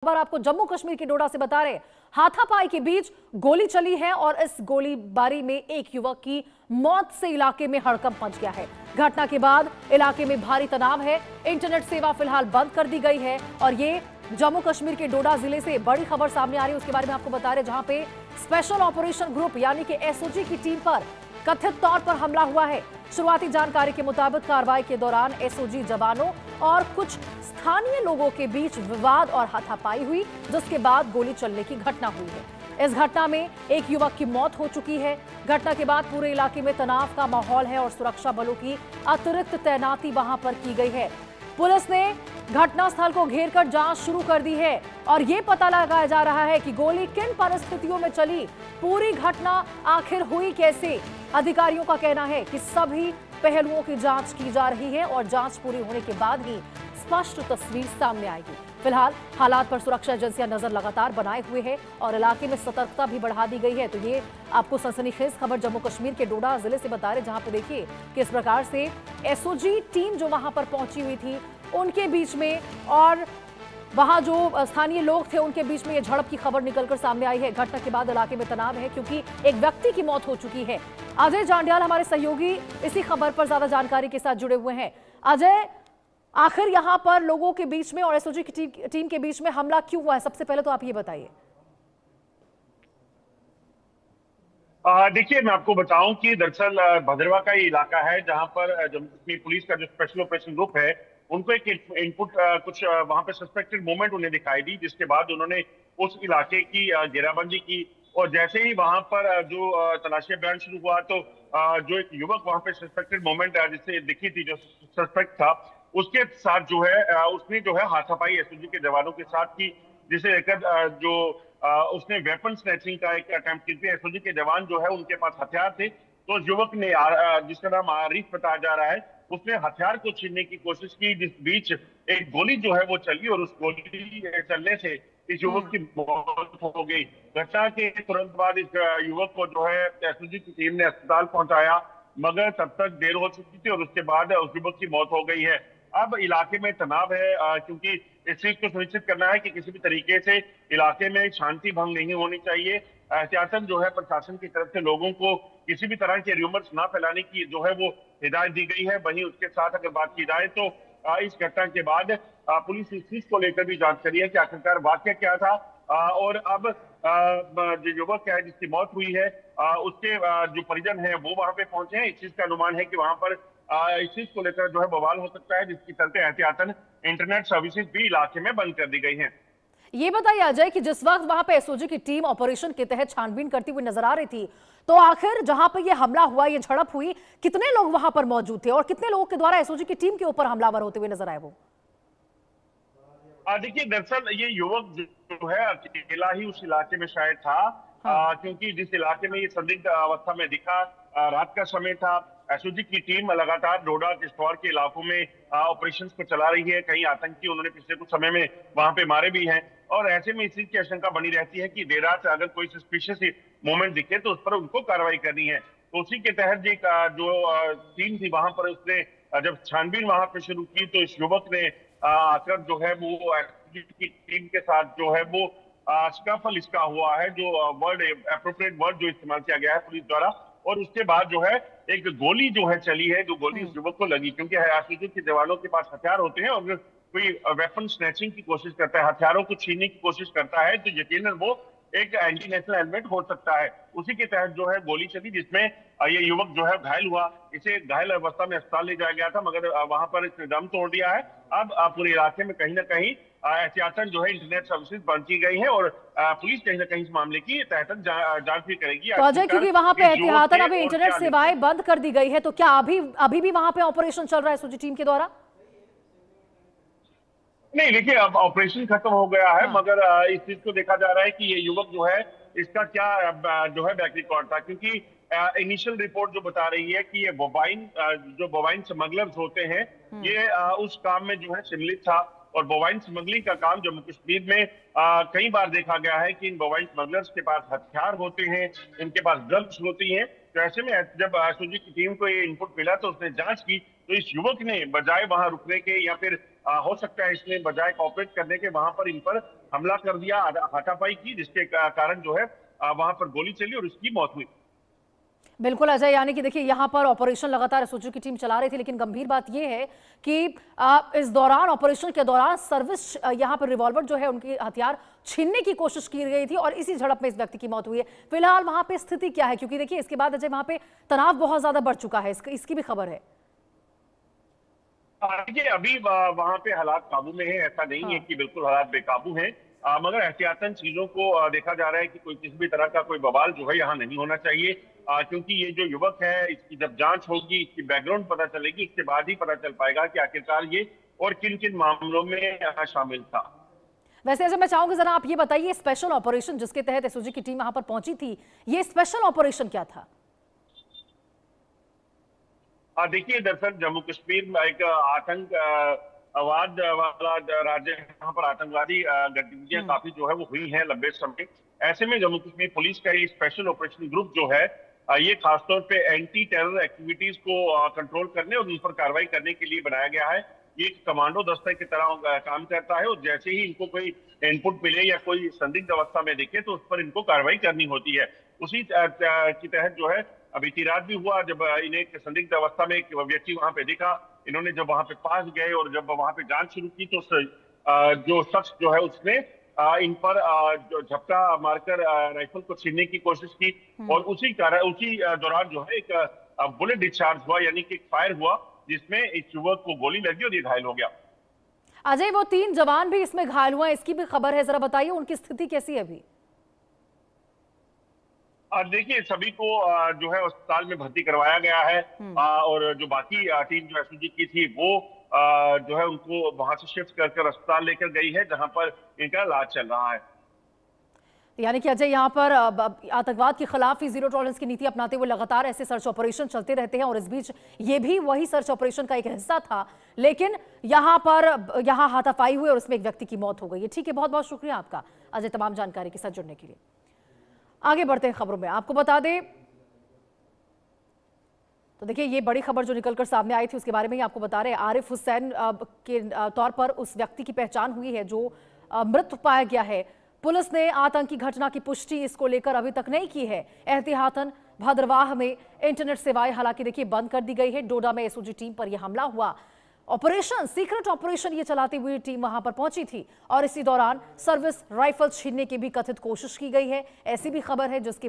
खबर आपको जम्मू कश्मीर के डोडा से बता रहे। हाथापाई के बीच गोली चली है और इस गोलीबारी में एक युवक की मौत से इलाके में हड़कंप मच गया है। घटना के बाद इलाके में भारी तनाव है। इंटरनेट सेवा फिलहाल बंद कर दी गई है और ये जम्मू कश्मीर के डोडा जिले से बड़ी खबर सामने आ रही है, उसके बारे में आपको बता रहे, जहां पे स्पेशल ऑपरेशन ग्रुप यानी कि एसओजी की टीम पर कथित तौर पर हमला हुआ है। शुरुआती जानकारी के मुताबिक कार्रवाई के दौरान एसओजी जवानों और कुछ स्थानीय लोगों के बीच विवाद और हाथापाई हुई, जिसके बाद गोली चलने की घटना हुई है। इस घटना में एक युवक की मौत हो चुकी है। घटना के बाद पूरे इलाके में तनाव का माहौल है और सुरक्षा बलों की अतिरिक्त तैनाती वहां पर की गई है। पुलिस ने घटनास्थल को घेरकर जांच शुरू कर दी है और यह पता लगाया जा रहा है कि गोली किन परिस्थितियों में चली, पूरी घटना आखिर हुई कैसे। अधिकारियों का कहना है कि सभी पहलुओं की जांच की जा रही है और जांच पूरी होने के बाद ही स्पष्ट तस्वीर सामने आएगी। फिलहाल हालात पर सुरक्षा एजेंसियां नजर लगातार बनाए हुए हैं और इलाके में सतर्कता भी बढ़ा दी गई है। तो ये आपको सनसनीखेज खबर जम्मू कश्मीर के डोडा जिले से बता रहे, जहां पे देखिए किस प्रकार से एसओजी टीम जो वहां पर पहुंची हुई थी उनके बीच में और वहां जो स्थानीय लोग थे उनके बीच में ये झड़प की खबर निकलकर सामने आई है। घटना के बाद इलाके में तनाव है क्योंकि एक व्यक्ति की मौत हो चुकी है। अजय जांडियाल हमारे सहयोगी इसी खबर पर ज्यादा जानकारी के साथ जुड़े हुए हैं। अजय, आखिर यहां पर लोगों के बीच में और एसओजी की टीम के बीच में हमला क्यों हुआ है, सबसे पहले तो आप ये बताइए। देखिए, मैं आपको बताऊं कि दरअसल भद्रवा का ये इलाका है जहां पर जम्मू कश्मीर पुलिस का जो स्पेशल ऑपरेशन ग्रुप है उनको एक इनपुट कुछ वहां पे सस्पेक्टेड मूवमेंट उन्हें दिखाई दी, जिसके बाद उन्होंने उस इलाके की घेराबंदी की। और जैसे ही वहां पर जो तलाशी अभियान शुरू हुआ तो जो एक युवक वहां पे सस्पेक्टेड मूवमेंट जिससे दिखी थी, जो सस्पेक्ट था, उसके साथ जो है उसने जो है हाथापाई एसओजी के जवानों के साथ की, जिसे लेकर जो उसने वेपन स्नैचिंग का एक अटेम्प्ट की थी। एसओजी के जवान जो है उनके पास हथियार थे, तो उस युवक ने जिसका नाम आरिफ बताया जा रहा है, उसने हथियार को छीनने की कोशिश की, जिस बीच एक गोली जो है वो चली और उस गोली चलने से इस युवक की मौत हो गई। घटना के तुरंत बाद इस युवक को जो है एसओजी की टीम ने अस्पताल पहुंचाया, मगर तब तक देर हो चुकी थी और उसके बाद उस युवक की मौत हो गई है। अब इलाके में तनाव है क्योंकि इस चीज को सुनिश्चित करना है कि किसी भी तरीके से इलाके में शांति भंग नहीं होनी चाहिए। एहतियातन जो है प्रशासन की तरफ से लोगों को किसी भी तरह के र्यूमर्स ना फैलाने की जो है वो हिदायत दी गई है। वहीं उसके साथ अगर बात की जाए तो इस घटना के बाद पुलिस इस चीज को लेकर भी जांच करी है कि आखिरकार वाकया क्या था। और अब जो युवक है जिसकी मौत हुई है उसके जो परिजन है वो वहां पे पहुंचे हैं। इस चीज का अनुमान है कि वहां पर इस चीज को लेकर जो है बवाल हो सकता है, जिसकी चलते एहतियातन इंटरनेट सर्विसेज भी इलाके में बंद कर दी गई हैं। ये बताइए अजय कि जिस वक्त वहां पे एसओजी की टीम ऑपरेशन के तहत छानबीन करती हुई नजर आ रही थी, तो आखिर जहां पर ये हमला हुआ, ये झड़प हुई, कितने लोग वहां पर मौजूद थे और कितने लोगों के द्वारा एसओजी की टीम के ऊपर हमलावर होते हुए नजर आए वो? देखिए, दरअसल ये युवक जो है अकेला ही उस इलाके में शायद था। हाँ। क्योंकि जिस इलाके में ये संदिग्ध अवस्था में दिखा, रात का समय था। एसओजी की टीम लगातार डोडा किश्तवाड़ के इलाकों में ऑपरेशंस को चला रही है। कई आतंकी उन्होंने पिछले कुछ समय में वहां पे मारे भी हैं और ऐसे में इस चीज की आशंका बनी रहती है कि देर रात अगर कोई सस्पिशियस मूवमेंट दिखे तो उस पर उनको कार्रवाई करनी है। तो उसी के तहत जो टीम थी वहां पर उसने जब छानबीन वहां पे शुरू की तो इस युवक ने आकर जो है वो एसओजी की टीम के साथ जो है वो स्कफल इसका हुआ है, जो वर्ड एप्रोप्रिएट वर्ड जो इस्तेमाल किया गया है पुलिस द्वारा। और उसके बाद जो है एक गोली जो है चली है, जो गोली इस युवक को लगी, क्योंकि एसओजी के जवानों के पास हथियार होते हैं और अगर कोई वेपन स्नैचिंग की कोशिश करता है, हथियारों को छीनने की कोशिश करता है, तो यकीनन वो एक एंटी नेशनल एलिमेंट हो सकता है। उसी के तहत जो है गोली चली, जिसमें ये युवक जो है घायल हुआ। इसे घायल अवस्था में अस्पताल ले जाया गया था, मगर वहां पर इसने दम तोड़ दिया है। अब पूरे इलाके में कहीं ना कहीं एहतियातन जो है इंटरनेट सर्विसेज बंद की गई है और पुलिस कहीं ना कहीं इस मामले की एहतियातन जांच भी करेगी। तो अजय, क्योंकि वहां पे एहतियातन अभी इंटरनेट सेवाएं बंद कर दी गई है, तो क्या अभी भी वहां पे ऑपरेशन चल रहा है एसओजी टीम के द्वारा? नहीं, देखिए, अब ऑपरेशन खत्म हो गया है, हाँ। मगर इस चीज को देखा जा रहा है कि ये युवक जो है इसका क्या जो है बैक रिकॉर्ड था। क्योंकि इनिशियल रिपोर्ट जो बता रही है कि ये जो बोवाइन स्मगलर्स होते हैं, ये उस काम में जो है सम्मिलित था। और बोवाइन स्मगलिंग का काम जम्मू कश्मीर में कई बार देखा गया है कि इन बोवाइन स्मगलर्स के पास हथियार होते हैं, इनके पास ड्रग्स होती हैं। तो ऐसे में जब एसओजी की टीम को ये इनपुट मिला तो उसने जांच की, तो इस युवक ने बजाय वहां रुकने के या फिर हो सकता है इसने बजाय कॉपरेट करने के वहां पर इन पर हमला कर दिया, हाथापाई की, जिसके कारण जो है वहां पर गोली चली और उसकी मौत हुई। बिल्कुल अजय, यानी कि देखिए यहाँ पर ऑपरेशन लगातार एसओजी की टीम चला रही थी, लेकिन गंभीर बात यह है कि इस दौरान, ऑपरेशन के दौरान सर्विस यहाँ पर रिवॉल्वर जो है उनकी हथियार छीनने की कोशिश की गई थी और इसी झड़प में इस व्यक्ति की मौत हुई है। फिलहाल वहां पे स्थिति क्या है, क्योंकि देखिए इसके बाद अजय वहां पे तनाव बहुत ज्यादा बढ़ चुका है, इसकी भी खबर है। देखिए अभी वहां पे हालात काबू में है, ऐसा नहीं है कि बिल्कुल हालात बेकाबू हैं, मगर एहतियातन चीजों को देखा जा रहा है कि कोई किसी भी तरह का कोई बवाल जो है यहाँ नहीं होना चाहिए, क्योंकि ये जो युवक है, इसकी जब जांच होगी, इसकी बैकग्राउंड पता चलेगी, इसके बाद ही पता चल पाएगा कि आखिरकार ये और किन किन मामलों में यहाँ शामिल था। वैसे अजय मैं चाहूंगी जरा आप ये बताइए, स्पेशल ऑपरेशन जिसके तहत एसओजी की टीम वहां पर पहुंची थी, ये स्पेशल ऑपरेशन क्या था? देखिए दरअसल जम्मू कश्मीर में एक आतंकवाद वाला राज्य है, यहाँ पर आतंकवादी गतिविधियां काफी जो है वो हुई हैं लंबे समय। ऐसे में जम्मू कश्मीर पुलिस का ये स्पेशल ऑपरेशन ग्रुप जो है, ये खासतौर पे एंटी टेरर एक्टिविटीज को कंट्रोल करने और उन पर कार्रवाई करने के लिए बनाया गया है। ये एक कमांडो दस्ते की तरह काम करता है और जैसे ही इनको कोई इनपुट मिले या कोई संदिग्ध अवस्था में दिखे तो उस पर इनको कार्रवाई करनी होती है। उसी की तहत जो है बीती रात भी हुआ, जब इन्हें एक संदिग्ध अवस्था में एक व्यक्ति वहां पे दिखा, इन्होंने जब वहां पे पास गए और जब वहां पे जांच शुरू की तो जो शख्स जो है उसने इन पर जो झपटा मारकर राइफल को छीनने की कोशिश की और उसी दौरान जो है एक बुलेट डिस्चार्ज हुआ, यानी कि एक फायर हुआ जिसमें इस युवक को गोली लगी और ये घायल हो गया। अजय वो 3 जवान भी इसमें घायल हुए, इसकी भी खबर है, जरा बताइए उनकी स्थिति कैसी है अभी? देखिए सभी को जो है अस्पताल में भर्ती करवाया गया है, और जो बाकी टीम जो एसओजी की थी वो जो है उनको वहां से शिफ्ट कर अस्पताल लेकर गई है, जहां पर इनका इलाज चल रहा है। यानी कि अजय यहाँ पर आतंकवाद के खिलाफ ही जीरो टॉलरेंस की नीति अपनाते हुए लगातार ऐसे सर्च ऑपरेशन चलते रहते हैं और इस बीच ये भी वही सर्च ऑपरेशन का एक हिस्सा था, लेकिन यहाँ हाथापाई हुई और उसमें एक व्यक्ति की मौत हो गई है। ठीक है, बहुत बहुत शुक्रिया आपका अजय तमाम जानकारी के साथ जुड़ने के लिए। आगे बढ़ते हैं खबरों में, आपको बता दें तो देखिए ये बड़ी खबर जो निकलकर सामने आई थी उसके बारे में ही आपको बता रहे हैं। आरिफ हुसैन के तौर पर उस व्यक्ति की पहचान हुई है जो मृत पाया गया है। पुलिस ने आतंकी घटना की पुष्टि इसको लेकर अभी तक नहीं की है। एहतियातन भद्रवाह में इंटरनेट सेवाएं हालांकि देखिए बंद कर दी गई है। डोडा में एसओजी टीम पर यह हमला हुआ, ऑपरेशन सीक्रेट ऑपरेशन ये चलाती हुई टीम वहां पर पहुंची थी और इसी दौरान सर्विस राइफल छीनने की भी कथित कोशिश की गई है, ऐसी भी खबर है जिसके बाद